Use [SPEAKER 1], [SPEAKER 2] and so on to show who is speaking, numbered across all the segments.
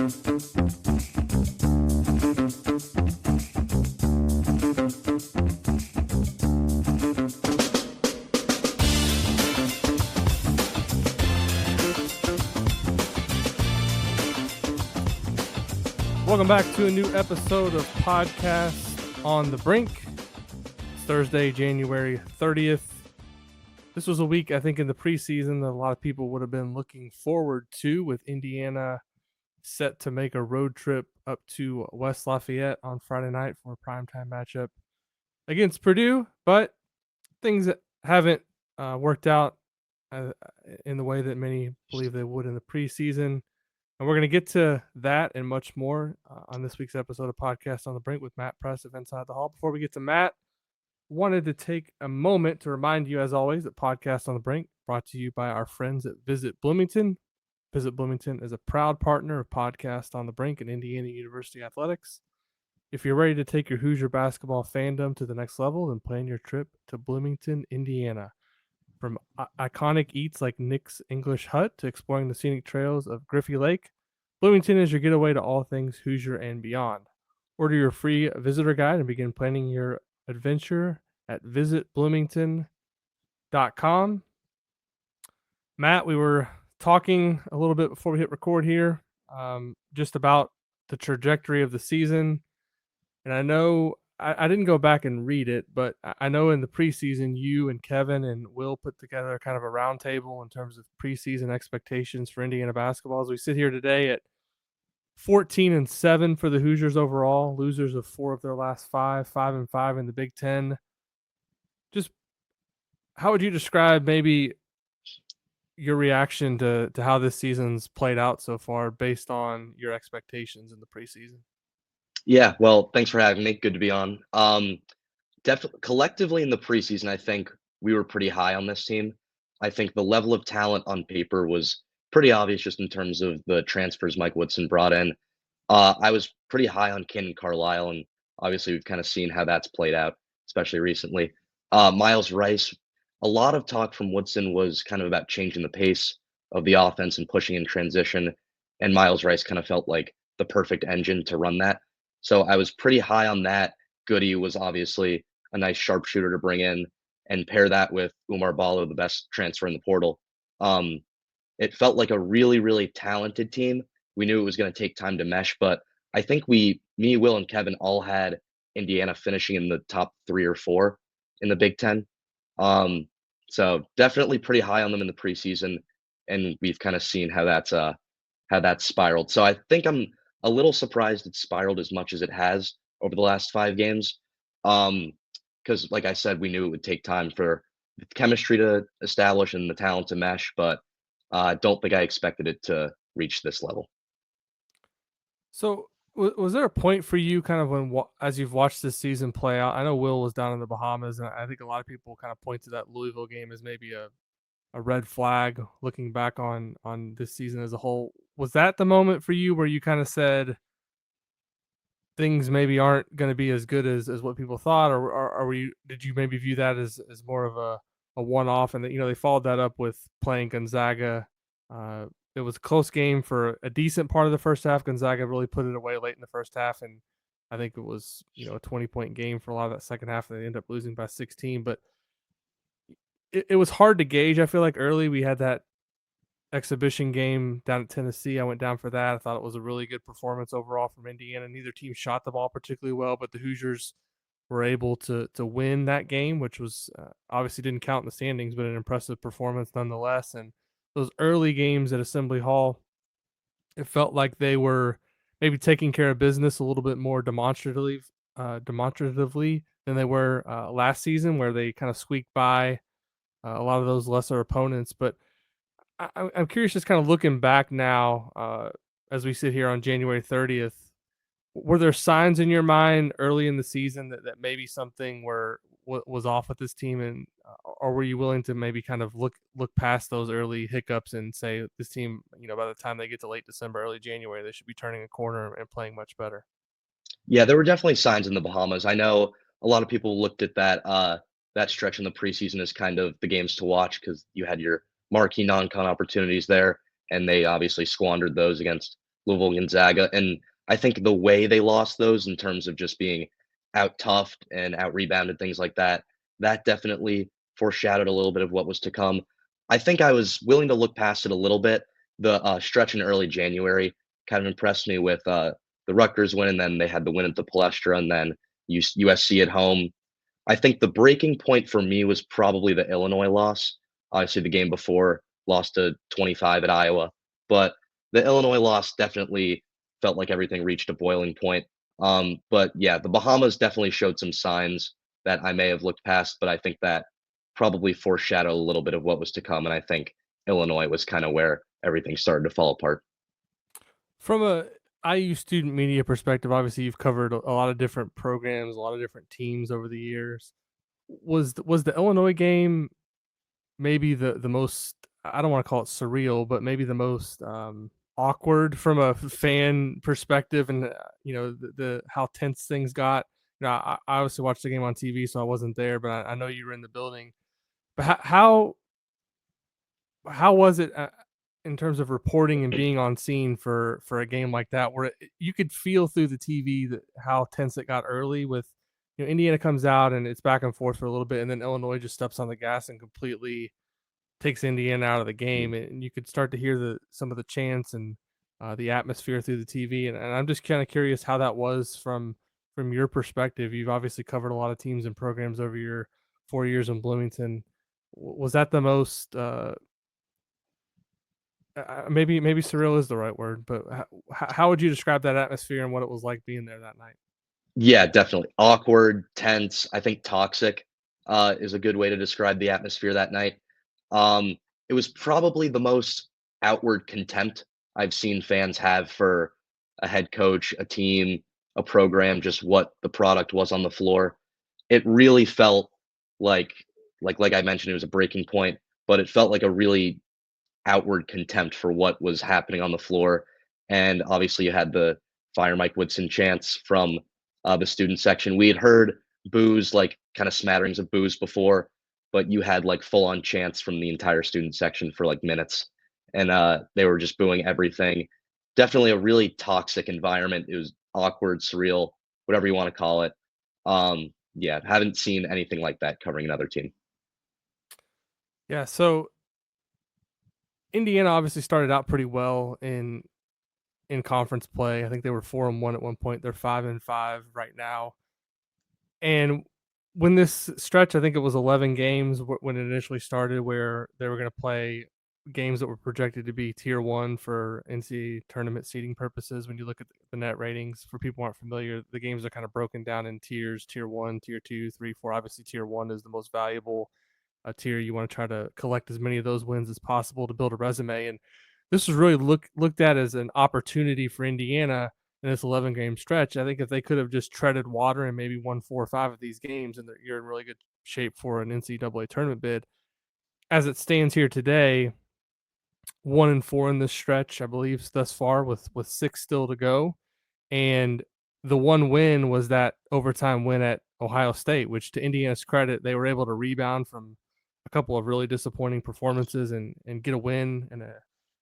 [SPEAKER 1] Welcome back to a new episode of Podcast on the Brink. It's Thursday, January 30th. This was a week, I think, in the preseason that a lot of people would have been looking forward to, with Indiana set to make a road trip up to West Lafayette on Friday night for a primetime matchup against Purdue. But things haven't worked out in the way that many believe they would in the preseason. And we're going to get to that and much more on this week's episode of Podcast on the Brink with Matt Press of Inside the Hall. Before we get to Matt, wanted to take a moment to remind you, as always, that Podcast on the Brink brought to you by our friends at Visit Bloomington. Visit Bloomington is a proud partner of Podcast on the Brink and Indiana University Athletics. If you're ready to take your Hoosier basketball fandom to the next level, then plan your trip to Bloomington, Indiana. From iconic eats like Nick's English Hut to exploring the scenic trails of Griffey Lake, Bloomington is your getaway to all things Hoosier and beyond. Order your free visitor guide and begin planning your adventure at visitbloomington.com. Matt, we were talking a little bit before we hit record here, just about the trajectory of the season. And I know I didn't go back and read it, but I know in the preseason, you and Kevin and Will put together kind of a roundtable in terms of preseason expectations for Indiana basketball. As we sit here today at 14-7 for the Hoosiers overall, losers of 4 of their last 5, 5-5 in the Big Ten. Just how would you describe maybe your reaction to how this season's played out so far based on your expectations in the preseason?
[SPEAKER 2] Yeah, well, thanks for having me. Good to be on. Definitely collectively in the preseason, I think we were pretty high on this team. I think the level of talent on paper was pretty obvious just in terms of the transfers Mike Woodson brought in. I was pretty high on Ken Carlisle, and obviously we've kind of seen how that's played out, especially recently. Miles Rice, a lot of talk from Woodson was kind of about changing the pace of the offense and pushing in transition, and Miles Rice kind of felt like the perfect engine to run that. So I was pretty high on that. Goody was obviously a nice sharpshooter to bring in, and pair that with Umar Ballo, the best transfer in the portal. It felt like a really, really talented team. We knew it was going to take time to mesh, but I think me, Will, and Kevin all had Indiana finishing in the top 3 or 4 in the Big Ten. So definitely pretty high on them in the preseason, and we've kind of seen how that's spiraled. So I think I'm a little surprised it spiraled as much as it has over the last 5 games. Because like I said, we knew it would take time for the chemistry to establish and the talent to mesh, but I don't think I expected it to reach this level.
[SPEAKER 1] So was there a point for you kind of when, as you've watched this season play out? I know Will was down in the Bahamas, and I think a lot of people kind of point to that Louisville game as maybe a red flag looking back on this season as a whole. Was that the moment for you where you kind of said things maybe aren't going to be as good as what people thought, or did you maybe view that as more of a one-off, and that, they followed that up with playing Gonzaga? It was a close game for a decent part of the first half. Gonzaga really put it away late in the first half, and I think it was a 20-point game for a lot of that second half, and they ended up losing by 16. But it was hard to gauge. I feel like early we had that exhibition game down at Tennessee. I went down for that. I thought it was a really good performance overall from Indiana. Neither team shot the ball particularly well, but the Hoosiers were able to win that game, which was obviously didn't count in the standings, but an impressive performance nonetheless. And those early games at Assembly Hall, it felt like they were maybe taking care of business a little bit more demonstratively than they were last season, where they kind of squeaked by a lot of those lesser opponents. But I'm curious, just kind of looking back now, as we sit here on January 30th, were there signs in your mind early in the season that maybe something was off with this team, and or were you willing to maybe kind of look past those early hiccups and say this team, by the time they get to late December, early January, they should be turning a corner and playing much better?
[SPEAKER 2] Yeah, there were definitely signs in the Bahamas. I know a lot of people looked at that stretch in the preseason as kind of the games to watch because you had your marquee non-con opportunities there, and they obviously squandered those against Louisville, Gonzaga, and I think the way they lost those in terms of just being out toughed and out rebounded, things like that, that definitely foreshadowed a little bit of what was to come. I think I was willing to look past it a little bit. The stretch in early January kind of impressed me with the Rutgers win, and then they had the win at the Palestra, and then USC at home. I think the breaking point for me was probably the Illinois loss. Obviously, the game before lost to 25 at Iowa, but the Illinois loss definitely felt like everything reached a boiling point. But yeah, the Bahamas definitely showed some signs that I may have looked past, but I think that probably foreshadowed a little bit of what was to come. And I think Illinois was kind of where everything started to fall apart.
[SPEAKER 1] From a IU student media perspective, obviously you've covered a lot of different programs, a lot of different teams over the years. Was the Illinois game maybe the most, I don't want to call it surreal, but maybe the most awkward from a fan perspective, and the how tense things got. I obviously watched the game on TV, so I wasn't there, but I know you were in the building. But how was it in terms of reporting and being on scene for a game like that, where you could feel through the TV that how tense it got early with, Indiana comes out and it's back and forth for a little bit, and then Illinois just steps on the gas and completely takes Indiana out of the game, and you could start to hear some of the chants and the atmosphere through the TV. And I'm just kind of curious how that was from your perspective. You've obviously covered a lot of teams and programs over your 4 years in Bloomington. Was that the most maybe surreal is the right word, but how would you describe that atmosphere and what it was like being there that night?
[SPEAKER 2] Yeah, definitely. Awkward, tense, I think toxic, is a good way to describe the atmosphere that night. It was probably the most outward contempt I've seen fans have for a head coach, a team, a program, just what the product was on the floor. It really felt like like I mentioned, it was a breaking point, but it felt like a really outward contempt for what was happening on the floor. And obviously, you had the fire Mike Woodson chants from the student section. We had heard boos, like kind of smatterings of boos before, but you had like full on chants from the entire student section for like minutes. And they were just booing everything. Definitely a really toxic environment. It was awkward, surreal, whatever you want to call it. Yeah, haven't seen anything like that covering another team.
[SPEAKER 1] Yeah, so Indiana obviously started out pretty well in conference play. I think they were 4-1 at one point. They're 5-5 right now. And when this stretch, I think it was 11 games when it initially started, where they were going to play games that were projected to be tier one for NCAA tournament seeding purposes. When you look at the net ratings, for people who aren't familiar, the games are kind of broken down in tiers: tier one, tier two, three, four. Obviously, tier one is the most valuable tier. You want to try to collect as many of those wins as possible to build a resume. And this was really looked at as an opportunity for Indiana in this 11 game stretch. I think if they could have just treaded water and maybe won 4 or 5 of these games, and you're in really good shape for an NCAA tournament bid. As it stands here today, 1-4 in this stretch, I believe, thus far, with 6 still to go. And the one win was that overtime win at Ohio State, which, to Indiana's credit, they were able to rebound from a couple of really disappointing performances and get a win. And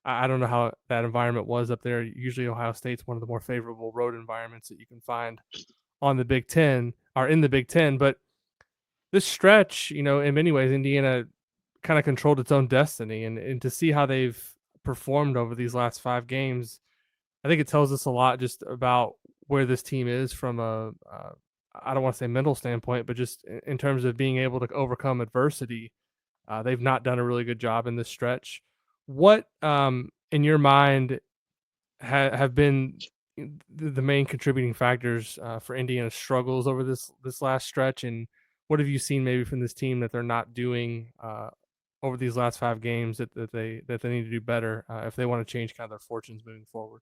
[SPEAKER 1] I don't know how that environment was up there. Usually Ohio State's one of the more favorable road environments that you can find on the Big Ten, or in the Big Ten. But this stretch, in many ways, Indiana kind of controlled its own destiny. And to see how they've performed over these last 5 games, I think it tells us a lot just about where this team is from a, I don't want to say mental standpoint, but just in terms of being able to overcome adversity. They've not done a really good job in this stretch. What, in your mind, have been the main contributing factors for Indiana's struggles over this last stretch, and what have you seen maybe from this team that they're not doing over these last 5 games that they need to do better if they want to change kind of their fortunes moving forward?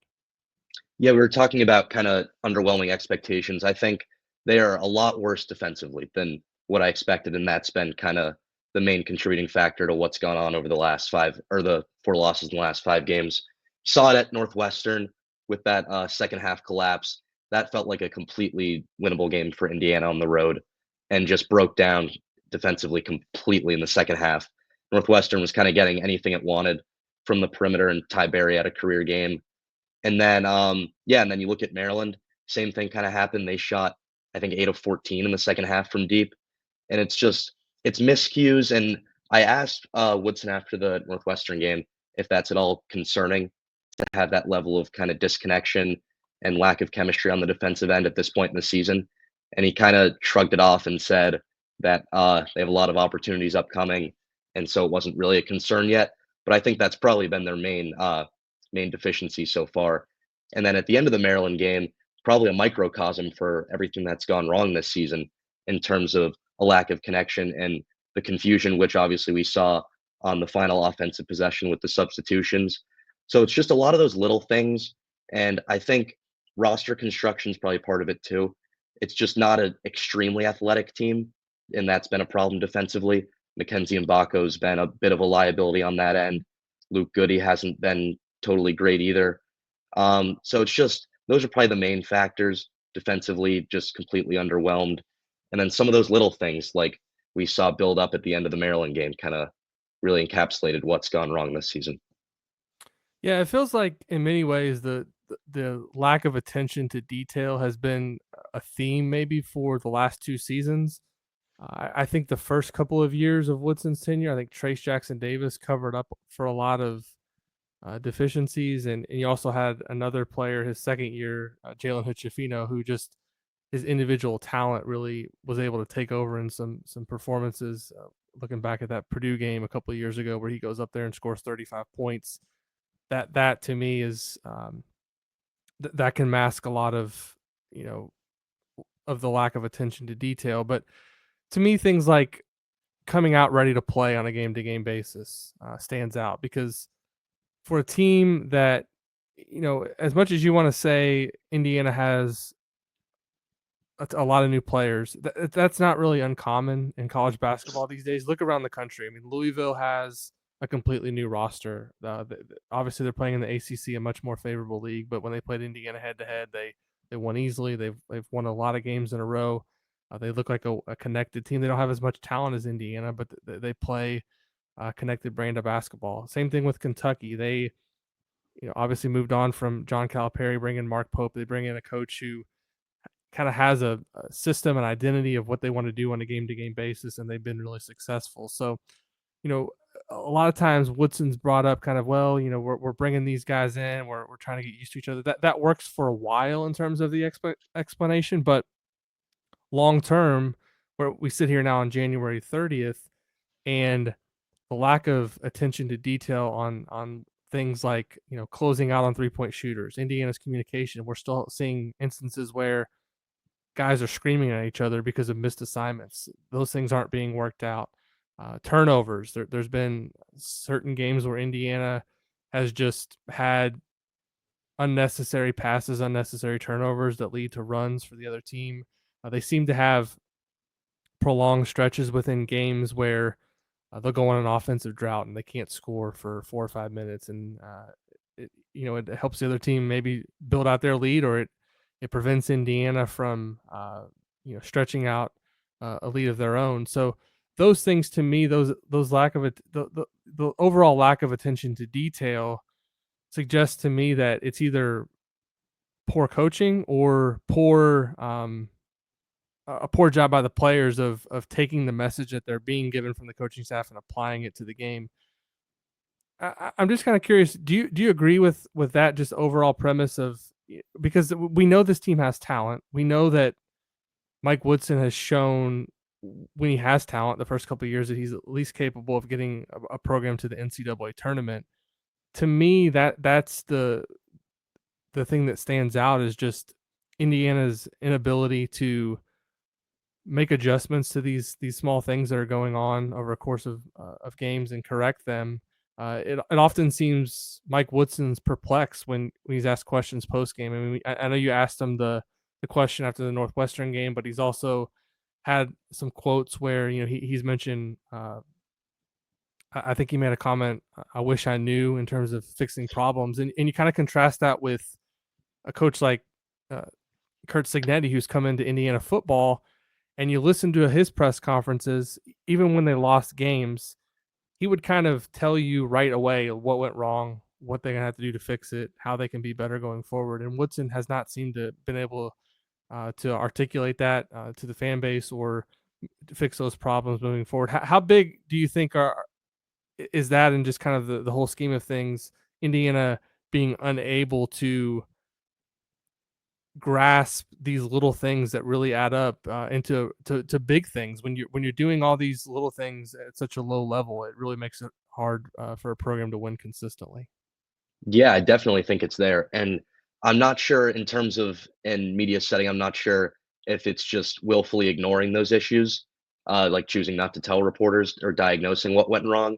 [SPEAKER 2] Yeah, we were talking about kind of underwhelming expectations. I think they are a lot worse defensively than what I expected, and that's been kind of the main contributing factor to what's gone on over the last five or the four losses in the last 5 games. Saw it at Northwestern with that second half collapse. That felt like a completely winnable game for Indiana on the road, and just broke down defensively completely in the second half. Northwestern was kind of getting anything it wanted from the perimeter, and Ty Berry had a career game. And then, yeah, and then you look at Maryland, same thing kind of happened. They shot, I think, 8 of 14 in the second half from deep. And it's just, it's miscues. And I asked Woodson after the Northwestern game if that's at all concerning to have that level of kind of disconnection and lack of chemistry on the defensive end at this point in the season. And he kind of shrugged it off and said that they have a lot of opportunities upcoming. And so it wasn't really a concern yet. But I think that's probably been their main deficiency so far. And then at the end of the Maryland game, probably a microcosm for everything that's gone wrong this season in terms of a lack of connection and the confusion, which obviously we saw on the final offensive possession with the substitutions. So it's just a lot of those little things. And I think roster construction is probably part of it too. It's just not an extremely athletic team, and that's been a problem defensively. Mackenzie Mbako's been a bit of a liability on that end. Luke Goody hasn't been totally great either. So it's just those are probably the main factors. Defensively, just completely underwhelmed. And then some of those little things like we saw build up at the end of the Maryland game kind of really encapsulated what's gone wrong this season.
[SPEAKER 1] Yeah, it feels like in many ways the lack of attention to detail has been a theme maybe for the last two seasons. I think the first couple of years of Woodson's tenure, I think Trace Jackson Davis covered up for a lot of deficiencies, and you also had another player his second year, Jalen Hood-Schifino, who just his individual talent really was able to take over in some performances. Looking back at that Purdue game a couple of years ago, where he goes up there and scores 35 points, that to me is that can mask a lot of of the lack of attention to detail. But to me, things like coming out ready to play on a game to game basis stands out, because for a team that, as much as you want to say Indiana has a lot of new players, that's not really uncommon in college basketball these days. Look around the country. I mean, Louisville has a completely new roster. Obviously, they're playing in the ACC, a much more favorable league. But when they played Indiana head to head, they won easily. They've won a lot of games in a row. They look like a connected team. They don't have as much talent as Indiana, but they play a connected brand of basketball. Same thing with Kentucky. They obviously moved on from John Calipari, bring in Mark Pope. They bring in a coach who kind of has a system and identity of what they want to do on a game to game basis, and they've been really successful. So, a lot of times Woodson's brought up kind of, well, we're bringing these guys in, we're trying to get used to each other. That works for a while in terms of the explanation, but long term, where we sit here now on January 30th, and the lack of attention to detail on things like closing out on 3-point shooters, Indiana's communication. We're still seeing instances where guys are screaming at each other because of missed assignments. Those things aren't being worked out. Turnovers. There's been certain games where Indiana has just had unnecessary passes, unnecessary turnovers that lead to runs for the other team. They seem to have prolonged stretches within games where they'll go on an offensive drought and they can't score for 4 or 5 minutes, and it helps the other team maybe build out their lead, or it prevents Indiana from stretching out a lead of their own. So those things, to me, those lack of it, the overall lack of attention to detail suggests to me that it's either poor coaching or a poor job by the players of taking the message that they're being given from the coaching staff and applying it to the game. I'm just kind of curious. Do you agree with that just overall premise of, because we know this team has talent. We know that Mike Woodson has shown when he has talent the first couple of years that he's at least capable of getting a program to the NCAA tournament. To me, that's the thing that stands out, is just Indiana's inability to make adjustments to these small things that are going on over a course of games and correct them. It often seems Mike Woodson's perplexed when he's asked questions post game. I mean, I know you asked him the question after the Northwestern game, but he's also had some quotes where he's mentioned. I think he made a comment, "I wish I knew," in terms of fixing problems, and you kind of contrast that with a coach like Kurt Signetti, who's come into Indiana football, and you listen to his press conferences, even when they lost games, he would kind of tell you right away what went wrong, what they're gonna have to do to fix it, how they can be better going forward. And Woodson has not seemed to been able to articulate that to the fan base or to fix those problems moving forward. How big do you think is that in just kind of the whole scheme of things? Indiana being unable to grasp these little things that really add up into to big things. When you're doing all these little things at such a low level, it really makes it hard for a program to win consistently.
[SPEAKER 2] Yeah, I definitely think it's there, and I'm not sure in terms of in media setting, I'm not sure if it's just willfully ignoring those issues, like choosing not to tell reporters or diagnosing what went wrong,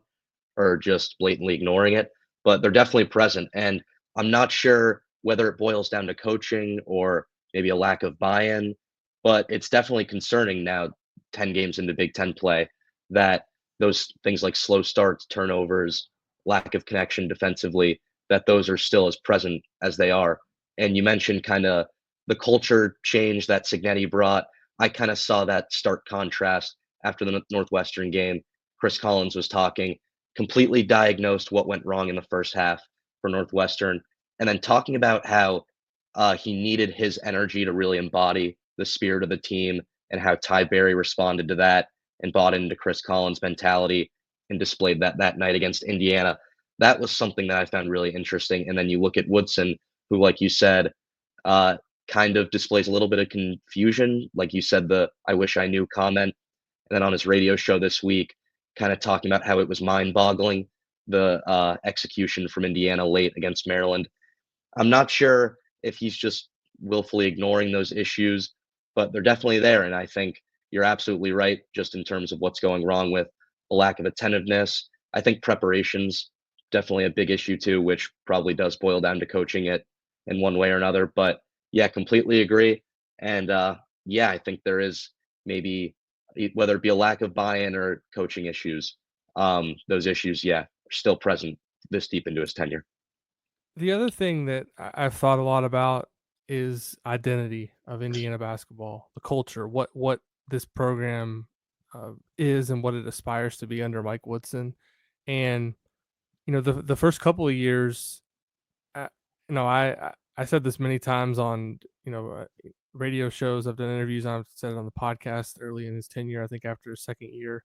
[SPEAKER 2] or just blatantly ignoring it, but they're definitely present. And I'm not sure whether it boils down to coaching or maybe a lack of buy-in, but it's definitely concerning now, 10 games into Big Ten play, that those things like slow starts, turnovers, lack of connection defensively, that those are still as present as they are. And you mentioned kind of the culture change that Signetti brought. I kind of saw that stark contrast after the Northwestern game. Chris Collins was talking, completely diagnosed what went wrong in the first half for Northwestern, and then talking about how he needed his energy to really embody the spirit of the team and how Ty Berry responded to that and bought into Chris Collins' mentality and displayed that night against Indiana. That was something that I found really interesting. And then you look at Woodson, who, like you said, uh, kind of displays a little bit of confusion. Like you said, the "I wish I knew" comment, and then on his radio show this week, kind of talking about how it was mind-boggling, the execution from Indiana late against Maryland. I'm not sure if he's just willfully ignoring those issues, but they're definitely there. And I think you're absolutely right, just in terms of what's going wrong with a lack of attentiveness. I think preparation's definitely a big issue too, which probably does boil down to coaching it in one way or another. But yeah, completely agree. And yeah, I think there is maybe whether it be a lack of buy-in or coaching issues, those issues, yeah, are still present this deep into his tenure.
[SPEAKER 1] The other thing that I've thought a lot about is identity of Indiana basketball, the culture, what this program is and what it aspires to be under Mike Woodson. And the first couple of years, uh, I said this many times on radio shows. I've done interviews. I've said it on the podcast early in his tenure. I think after his second year,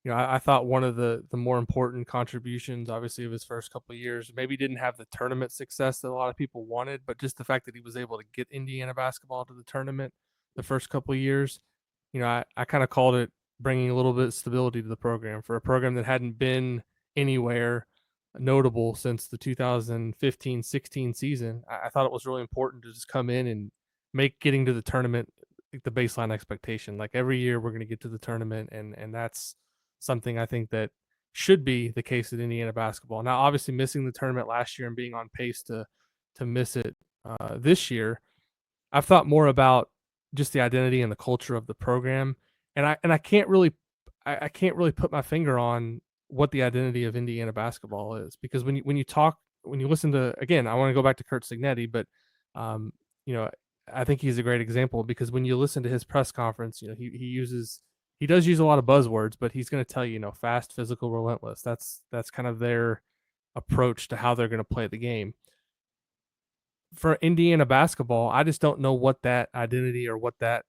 [SPEAKER 1] I thought one of the more important contributions, obviously, of his first couple of years, maybe didn't have the tournament success that a lot of people wanted, but just the fact that he was able to get Indiana basketball to the tournament the first couple of years, I kind of called it bringing a little bit of stability to the program for a program that hadn't been anywhere notable since the 2015-16 season. I thought it was really important to just come in and make getting to the tournament like the baseline expectation. Like every year we're going to get to the tournament, and that's something I think that should be the case at Indiana basketball. Now, obviously, missing the tournament last year and being on pace to miss it this year, I've thought more about just the identity and the culture of the program, and I can't really I can't really put my finger on what the identity of Indiana basketball is, because when you listen to, again, I want to go back to Kurt Signetti, but um, you know I think he's a great example, because when you listen to his press conference, he does use a lot of buzzwords, but he's going to tell you, fast, physical, relentless. That's kind of their approach to how they're going to play the game. For Indiana basketball, I just don't know what that identity or what that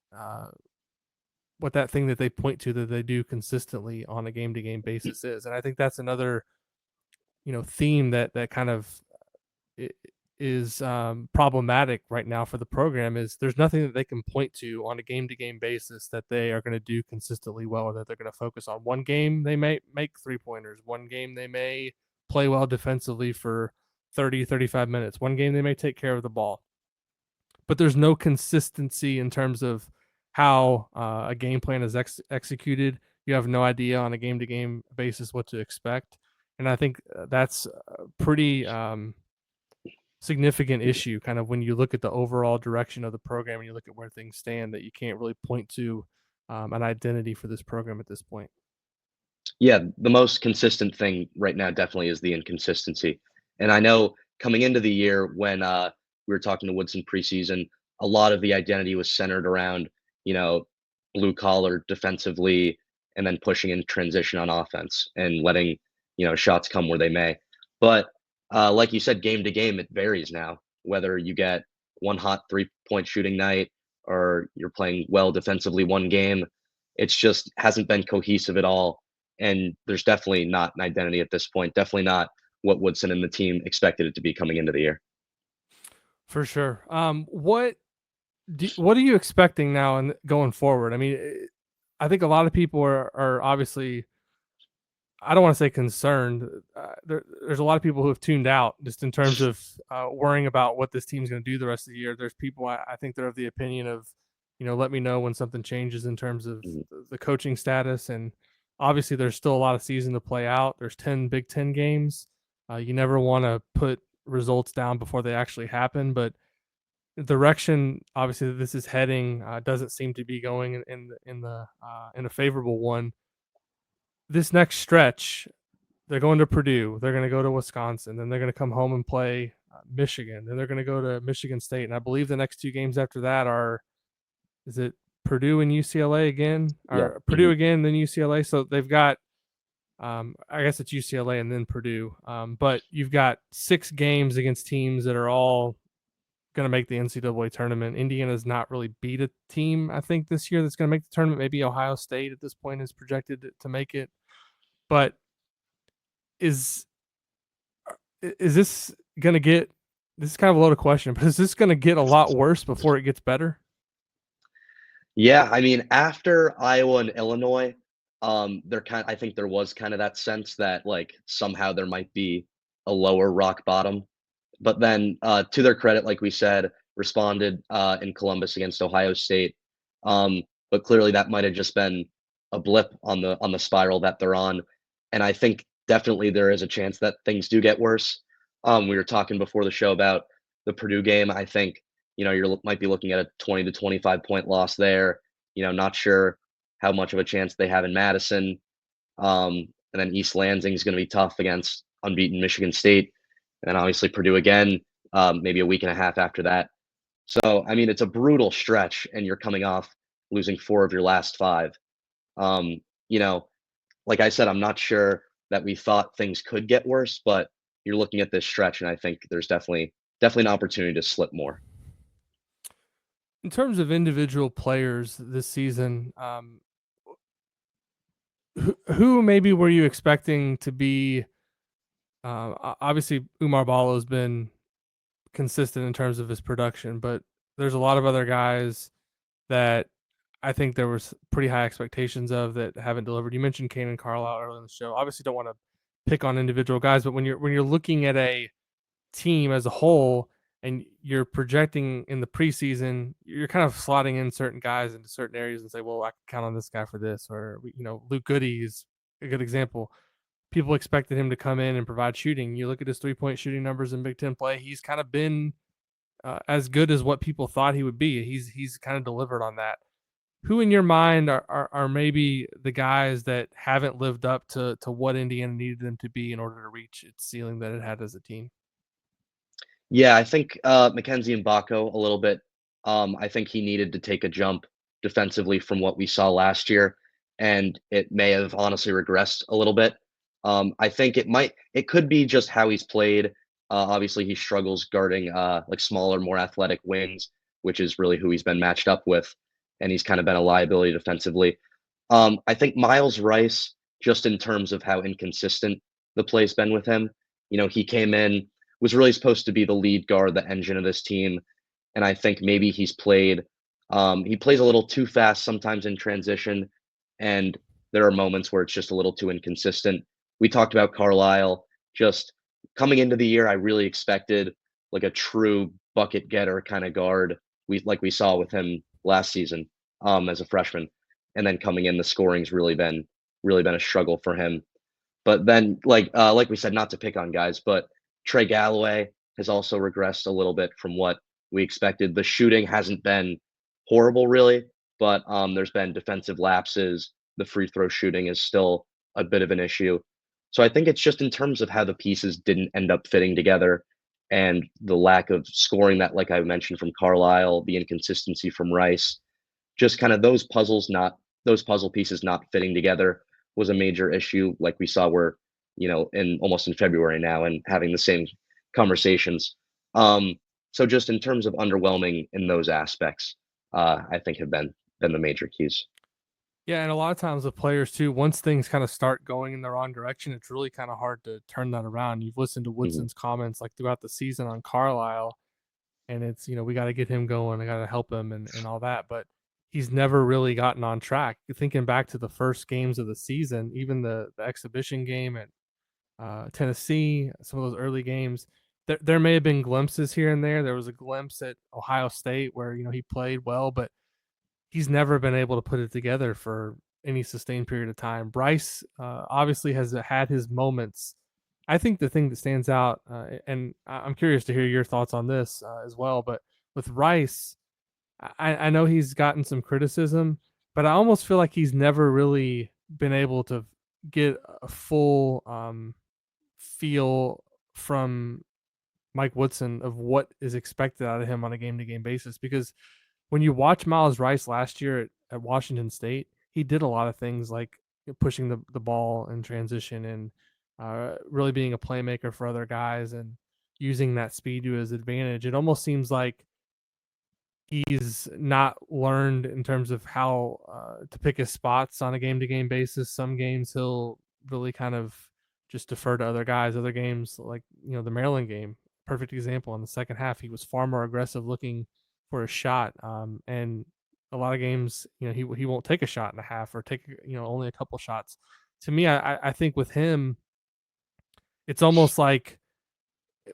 [SPEAKER 1] thing that they point to that they do consistently on a game to game basis is. And I think that's another theme that kind of is problematic right now for the program. Is there's nothing that they can point to on a game to game basis that they are going to do consistently well, or that they're going to focus on. One game they may make 3-pointers, one game they may play well defensively for 30-35 minutes, one game they may take care of the ball, but there's no consistency in terms of how a game plan is executed. You have no idea on a game to game basis what to expect. And I think that's a pretty significant issue, kind of when you look at the overall direction of the program and you look at where things stand, that you can't really point to an identity for this program at this point.
[SPEAKER 2] Yeah, the most consistent thing right now definitely is the inconsistency. And I know coming into the year when we were talking to Woodson preseason, a lot of the identity was centered around, you know, blue collar defensively and then pushing in transition on offense and letting, shots come where they may. But Like you said, game to game, it varies now. Whether you get one hot 3-point shooting night or you're playing well defensively one game, it's just hasn't been cohesive at all. And there's definitely not an identity at this point. Definitely not what Woodson and the team expected it to be coming into the year.
[SPEAKER 1] For sure. What are you expecting now and going forward? I mean, I think a lot of people are obviously, I don't want to say concerned. There's a lot of people who have tuned out just in terms of worrying about what this team's going to do the rest of the year. There's people I think they're of the opinion of, let me know when something changes in terms of
[SPEAKER 2] Mhm.
[SPEAKER 1] the coaching status. And obviously, there's still a lot of season to play out. There's 10 Big Ten games. You never want to put results down before they actually happen, but the direction obviously that this is heading doesn't seem to be going in a favorable one. This next stretch, they're going to Purdue, they're going to go to Wisconsin, then they're going to come home and play Michigan, then they're going to go to Michigan State, and I believe the next two games after that are, is it Purdue and UCLA again,
[SPEAKER 2] Yeah.
[SPEAKER 1] or Purdue again, then UCLA? So they've got, I guess it's UCLA and then Purdue, but you've got 6 games against teams that are all going to make the NCAA tournament. Indiana's not really beat a team, I think, this year that's going to make the tournament. Maybe Ohio State at this point is projected to make it. But is this going to get? This is kind of a loaded question, but is this going to get a lot worse before it gets better?
[SPEAKER 2] Yeah, I mean, after Iowa and Illinois, I think there was kind of that sense that like somehow there might be a lower rock bottom. But then, to their credit, like we said, responded in Columbus against Ohio State. But clearly, that might have just been a blip on the spiral that they're on. And I think definitely there is a chance that things do get worse. We were talking before the show about the Purdue game. I think you might be looking at a 20 to 25 point loss there. Not sure how much of a chance they have in Madison. And then East Lansing is going to be tough against unbeaten Michigan State, and obviously Purdue again, maybe a week and a half after that. So I mean, it's a brutal stretch, and you're coming off losing 4 of your last 5. Um, you know, like I said, I'm not sure that we thought things could get worse, but you're looking at this stretch, and I think there's definitely an opportunity to slip more.
[SPEAKER 1] In terms of individual players this season, who maybe were you expecting to be? Obviously, Umar Ballo has been consistent in terms of his production, but there's a lot of other guys that I think there was pretty high expectations of that haven't delivered. You mentioned Kanan Carlisle earlier in the show. Obviously, don't want to pick on individual guys, but when you're looking at a team as a whole and you're projecting in the preseason, you're kind of slotting in certain guys into certain areas and say, well, I can count on this guy for this, or Luke Goody is a good example. People expected him to come in and provide shooting. You look at his 3-point shooting numbers in Big Ten play; he's kind of been as good as what people thought he would be. He's kind of delivered on that. Who in your mind are maybe the guys that haven't lived up to what Indiana needed them to be in order to reach its ceiling that it had as a team?
[SPEAKER 2] Yeah, I think Mackenzie and Baco a little bit. I think he needed to take a jump defensively from what we saw last year, and it may have honestly regressed a little bit. I think it could be just how he's played. Obviously, he struggles guarding like smaller, more athletic wings, which is really who he's been matched up with, and he's kind of been a liability defensively. I think Miles Rice, just in terms of how inconsistent the play's been with him, he came in, was really supposed to be the lead guard, the engine of this team. And I think maybe he plays a little too fast sometimes in transition. And there are moments where it's just a little too inconsistent. We talked about Carlisle just coming into the year. I really expected like a true bucket getter kind of guard. We saw with him last season as a freshman. And then coming in, the scoring's really been a struggle for him. But then, like we said, not to pick on guys, but Trey Galloway has also regressed a little bit from what we expected. The shooting hasn't been horrible, really, but there's been defensive lapses. The free throw shooting is still a bit of an issue. So I think it's just in terms of how the pieces didn't end up fitting together and the lack of scoring that, like I mentioned, from Carlisle, the inconsistency from Rice, just kind of those puzzle pieces not fitting together was a major issue, like we saw where in almost in February now and having the same conversations. Um, so just in terms of underwhelming in those aspects, I think have been the major keys.
[SPEAKER 1] Yeah, and a lot of times with players too, once things kind of start going in the wrong direction, it's really kind of hard to turn that around. You've listened to
[SPEAKER 2] Mhm.
[SPEAKER 1] Woodson's comments like throughout the season on Carlisle, and it's we got to get him going, I got to help him, and all that. But he's never really gotten on track. Thinking back to the first games of the season, even the exhibition game at Tennessee, some of those early games, there may have been glimpses here and there. There was a glimpse at Ohio State where he played well, but he's never been able to put it together for any sustained period of time. Bryce obviously has had his moments. I think the thing that stands out, and I'm curious to hear your thoughts on this as well, but with Rice, I know he's gotten some criticism, but I almost feel like he's never really been able to get a full feel from Mike Woodson of what is expected out of him on a game to game basis. Because when you watch Miles Rice last year at Washington State, he did a lot of things like pushing the ball in transition and really being a playmaker for other guys and using that speed to his advantage. It almost seems like he's not learned in terms of how to pick his spots on a game to game basis. Some games he'll really kind of just defer to other guys. Other games, like the Maryland game, perfect example. In the second half, he was far more aggressive, looking for a shot. And a lot of games, he won't take a shot and a half or take only a couple shots. To me, I think with him, it's almost like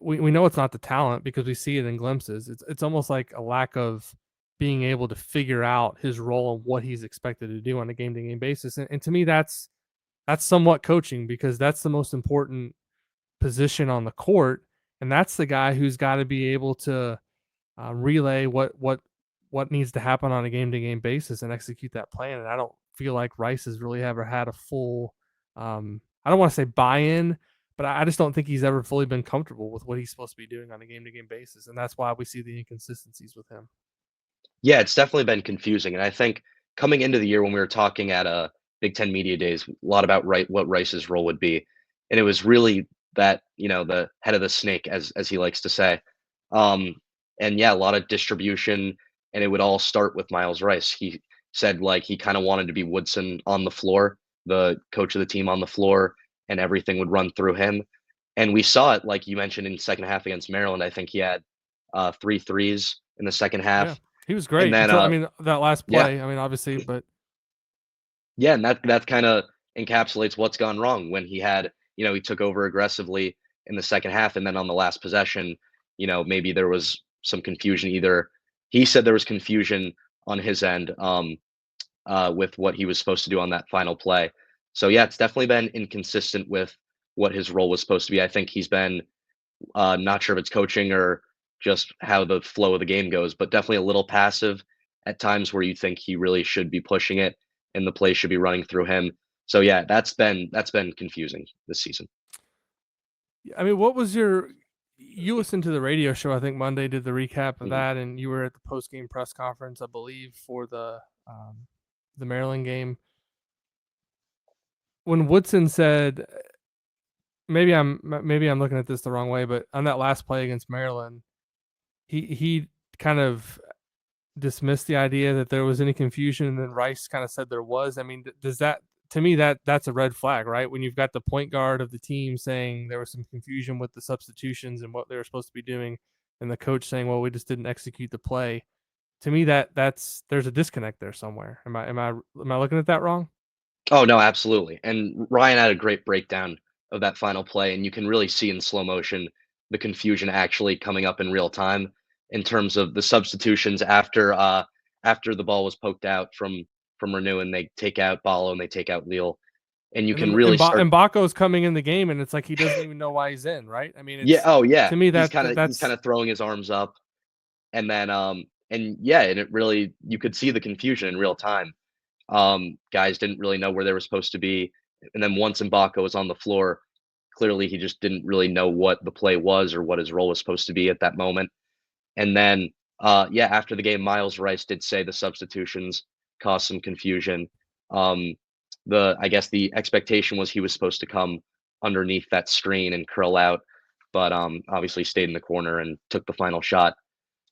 [SPEAKER 1] we know it's not the talent because we see it in glimpses. It's almost like a lack of being able to figure out his role and what he's expected to do on a game to game basis. And to me, that's somewhat coaching because that's the most important position on the court, and that's the guy who's got to be able to relay what needs to happen on a game to game basis and execute that plan. And I don't feel like Rice has really ever had a full, I don't want to say buy in, but I just don't think he's ever fully been comfortable with what he's supposed to be doing on a game to game basis. And that's why we see the inconsistencies with him.
[SPEAKER 2] Yeah, it's definitely been confusing, and I think coming into the year when we were talking at, Big Ten Media Days, a lot about what Rice's role would be, and it was really that, the head of the snake, as he likes to say. Um, and yeah, a lot of distribution, and it would all start with Miles Rice. He said, like, he kinda wanted to be Woodson on the floor, the coach of the team on the floor, and everything would run through him, and we saw it, like you mentioned, in second half against Maryland. I think he had, 3 threes in the second
[SPEAKER 1] Yeah,
[SPEAKER 2] half,
[SPEAKER 1] he was
[SPEAKER 2] and
[SPEAKER 1] great
[SPEAKER 2] then,
[SPEAKER 1] until, I mean, that last
[SPEAKER 2] yeah,
[SPEAKER 1] play. I mean, obviously, but
[SPEAKER 2] yeah, and that kinda encapsulates what's gone wrong when he had he took over aggressively in the second half, and then on the last possession, maybe there was some confusion. Either he said there was confusion on his end, with what he was supposed to do on that final play. So, yeah, it's definitely been inconsistent with what his role was supposed to be. I think he's been, not sure if it's coaching or just how the flow of the game goes, but definitely a little passive at times where you think he really should be pushing it and the play should be running through him. So yeah, that's been confusing this season.
[SPEAKER 1] I mean, what was your? You listened to the radio show. I think Monday did the recap of
[SPEAKER 2] Mhm.
[SPEAKER 1] that, and you were at the post game press conference, I believe, for the Maryland game. When Woodson said, maybe I'm looking at this the wrong way, but on that last play against Maryland, he kind of dismissed the idea that there was any confusion, and then Rice kind of said there was. I mean, does that, to me, that's a red flag, right? When you've got the point guard of the team saying there was some confusion with the substitutions and what they were supposed to be doing, and the coach saying, "Well, we just didn't execute the play." To me, that's there's a disconnect there somewhere. Am I looking at that wrong?
[SPEAKER 2] Oh, no, absolutely, and Ryan had a great breakdown of that final play, and you can really see in slow motion the confusion actually coming up in real time in terms of the substitutions after the ball was poked out from Renew, and they take out Ballo and they take out Leal, and you
[SPEAKER 1] And
[SPEAKER 2] can
[SPEAKER 1] then
[SPEAKER 2] really start.
[SPEAKER 1] Mbako's coming in the game, and it's like he doesn't even know why he's in, right? I mean,
[SPEAKER 2] Yeah,
[SPEAKER 1] it's,
[SPEAKER 2] oh, yeah,
[SPEAKER 1] to me,
[SPEAKER 2] he's
[SPEAKER 1] that
[SPEAKER 2] kinda he's
[SPEAKER 1] that's
[SPEAKER 2] kinda throwing his arms up, and then, and yeah, and it really you could see the confusion in real time. Guys didn't really know where they were supposed to be, and then once Mbaka was on the floor, clearly he just didn't really know what the play was or what his role was supposed to be at that moment. And then, yeah, after the game, Miles Rice did say the substitutions caused some confusion. Um, I guess the expectation was he was supposed to come underneath that screen and curl out, but obviously stayed in the corner and took the final shot.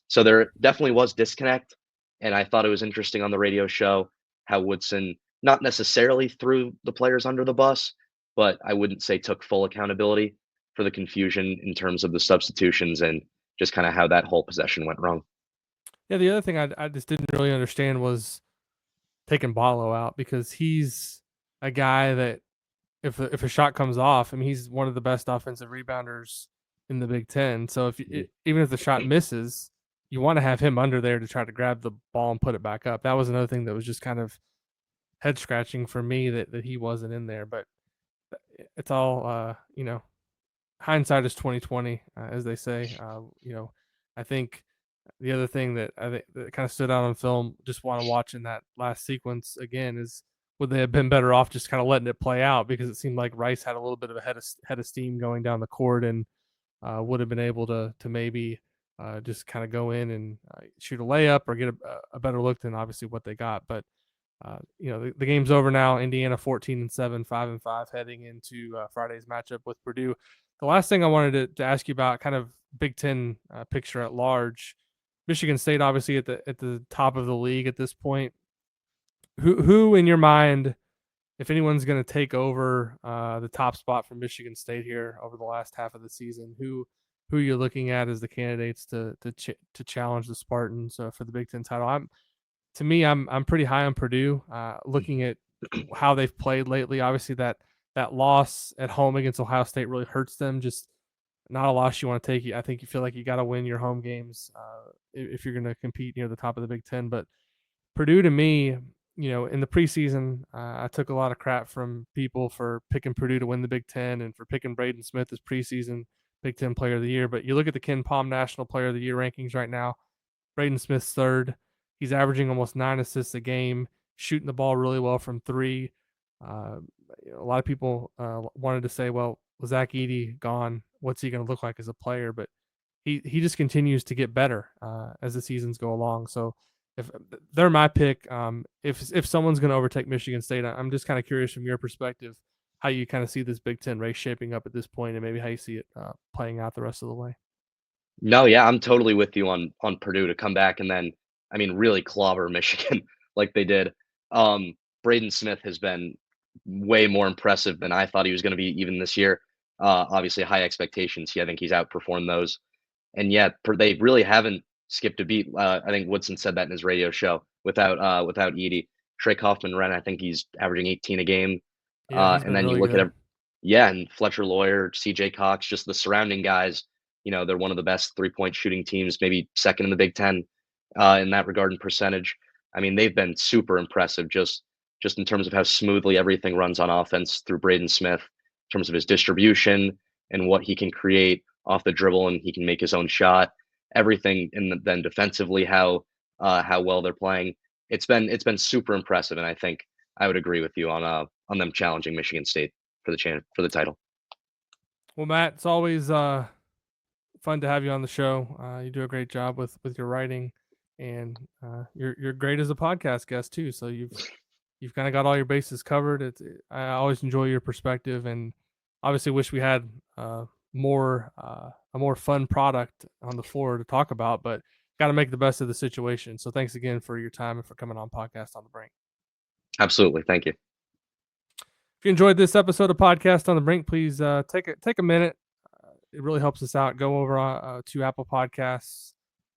[SPEAKER 2] So there definitely was disconnect, and I thought it was interesting on the radio show how Woodson not necessarily threw the players under the bus, but I wouldn't say took full accountability for the confusion in terms of the substitutions and just kind of how that whole possession went wrong.
[SPEAKER 1] Yeah, the other thing I just didn't really understand was taking Barlow out, because he's a guy that if a shot comes off, I mean, he's one of the best offensive rebounders in the Big Ten. So even if the shot misses, you want to have him under there to try to grab the ball and put it back up. That was another thing that was just kind of head scratching for me, that he wasn't in there. But it's all hindsight is 2020, as they say. I think the other thing that I think that kind of stood out on film, just want to watch in that last sequence again, is would they have been better off just kind of letting it play out, because it seemed like Rice had a little bit of a head of steam going down the court, and would have been able to maybe just kind of go in and shoot a layup or get a better look than obviously what they got. But the game's over now. Indiana 14-7, 5-5, heading into Friday's matchup with Purdue. The last thing I wanted to ask you about, kind of Big Ten picture at large. Michigan State obviously at the top of the league at this point. Who in your mind, if anyone's going to take over the top spot for Michigan State here over the last half of the season, who you're looking at as the candidates to challenge the Spartans for the Big Ten title? I'm pretty high on Purdue. Looking at how they've played lately, obviously that loss at home against Ohio State really hurts them. Just not a loss you want to take. I think you feel like you got to win your home games if you're going to compete near the top of the Big Ten. But Purdue, to me, in the preseason, I took a lot of crap from people for picking Purdue to win the Big Ten and for picking Braden Smith as preseason Big Ten Player of the Year. But you look at the Ken Palm National Player of the Year rankings right now. Braden Smith's third. He's averaging almost 9 assists a game, shooting the ball really well from three. A lot of people wanted to say, well, with Zach Edey gone, what's he going to look like as a player? But he just continues to get better as the seasons go along. So if they're my pick, if someone's going to overtake Michigan State, I'm just kind of curious from your perspective how you kind of see this Big Ten race shaping up at this point, and maybe how you see it playing out the rest of the way.
[SPEAKER 2] No, yeah, I'm totally with you on Purdue to come back and then, I mean, really clobber Michigan like they did. Braden Smith has been way more impressive than I thought he was going to be even this year. Obviously, high expectations. I think he's outperformed those, and yet they really haven't skipped a beat. I think Woodson said that in his radio show. Without Edie, Trey Kaufman-Renn, I think he's averaging 18 a game.
[SPEAKER 1] Yeah, he's
[SPEAKER 2] And
[SPEAKER 1] been
[SPEAKER 2] then you
[SPEAKER 1] really
[SPEAKER 2] look
[SPEAKER 1] good.
[SPEAKER 2] at him, yeah, and Fletcher Lawyer, C.J. Cox, just the surrounding guys. They're one of the best 3-point shooting teams, maybe second in the Big Ten in that regard in percentage. I mean, they've been super impressive just in terms of how smoothly everything runs on offense through Braden Smith, in terms of his distribution and what he can create off the dribble, and he can make his own shot. Everything, and then defensively, how well they're playing. It's been super impressive, and I think I would agree with you on them challenging Michigan State for the title.
[SPEAKER 1] Well, Matt, it's always fun to have you on the show. You do a great job with your writing, and you're great as a podcast guest too. So you've kind of got all your bases covered. I always enjoy your perspective, and obviously wish we had a more fun product on the floor to talk about, but got to make the best of the situation. So thanks again for your time and for coming on Podcast on the Brink.
[SPEAKER 2] Absolutely, thank you.
[SPEAKER 1] If you enjoyed this episode of Podcast on the Brink, please take a minute. It really helps us out. Go over to Apple Podcasts,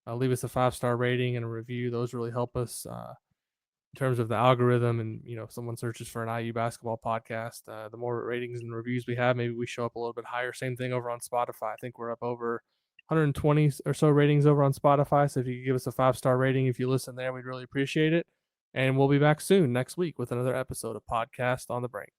[SPEAKER 1] leave us a 5-star rating and a review. Those really help us in terms of the algorithm. And if someone searches for an IU basketball podcast, the more ratings and reviews we have, maybe we show up a little bit higher. Same thing over on Spotify. I think we're up over 120 or so ratings over on Spotify. So if you could give us a 5-star rating, if you listen there, we'd really appreciate it. And we'll be back soon next week with another episode of Podcast on the Brink.